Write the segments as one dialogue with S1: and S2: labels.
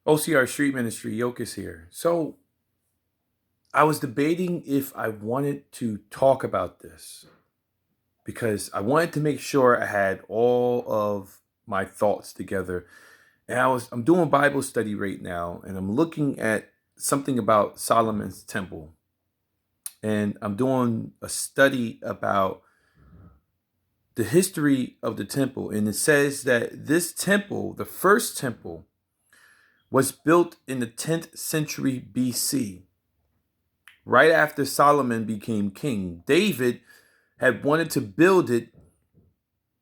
S1: OCR Street Ministry, Yokas here. So I was debating if I wanted to talk about this because I wanted to make sure I had all of my thoughts together. And I'm doing Bible study right now, and I'm looking at something about Solomon's temple. And I'm doing a study about the history of the temple. And it says that this temple, the first temple, was built in the 10th century BC, right after Solomon became king. David had wanted to build it,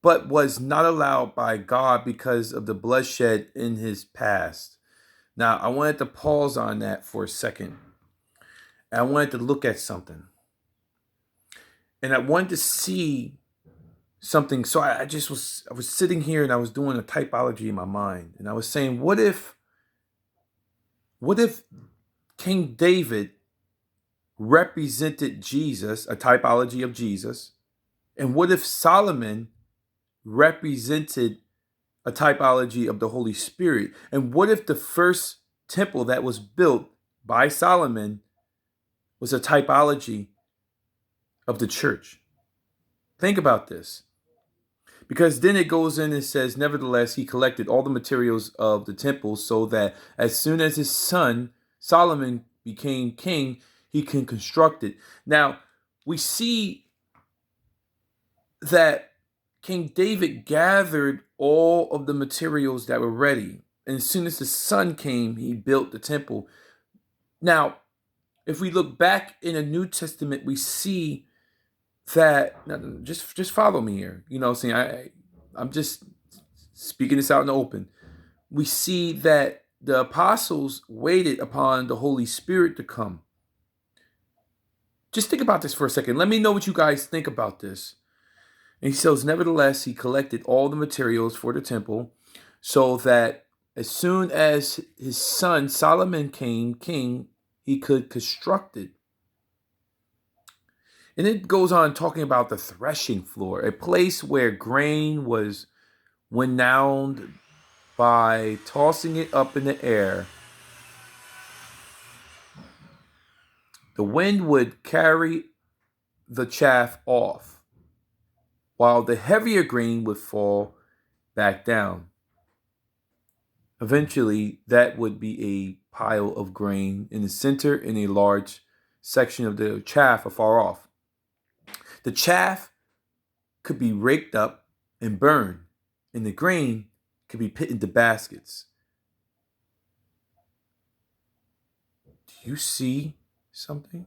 S1: but was not allowed by God because of the bloodshed in his past. Now, I wanted to pause on that for a second. I wanted to look at something. And I wanted to see something. So I was sitting here and I was doing a typology in my mind. And I was saying, what if King David represented Jesus, a typology of Jesus? And what if Solomon represented a typology of the Holy Spirit? And what if the first temple that was built by Solomon was a typology of the church? Think about this. Because then it goes in and says, nevertheless, he collected all the materials of the temple so that as soon as his son Solomon became king, he can construct it. Now, we see that King David gathered all of the materials that were ready. And as soon as the son came, he built the temple. Now, if we look back in the New Testament, we see that just follow me here. You know what I'm saying? I'm just speaking this out in the open. We see that the apostles waited upon the Holy Spirit to come. Just think about this for a second. Let me know what you guys think about this. And he says, nevertheless, he collected all the materials for the temple so that as soon as his son Solomon came king, he could construct it. And it goes on talking about the threshing floor, a place where grain was winnowed by tossing it up in the air. The wind would carry the chaff off, while the heavier grain would fall back down. Eventually, that would be a pile of grain in the center and a large section of the chaff afar off. The chaff could be raked up and burned, and the grain could be put into baskets. Do you see something?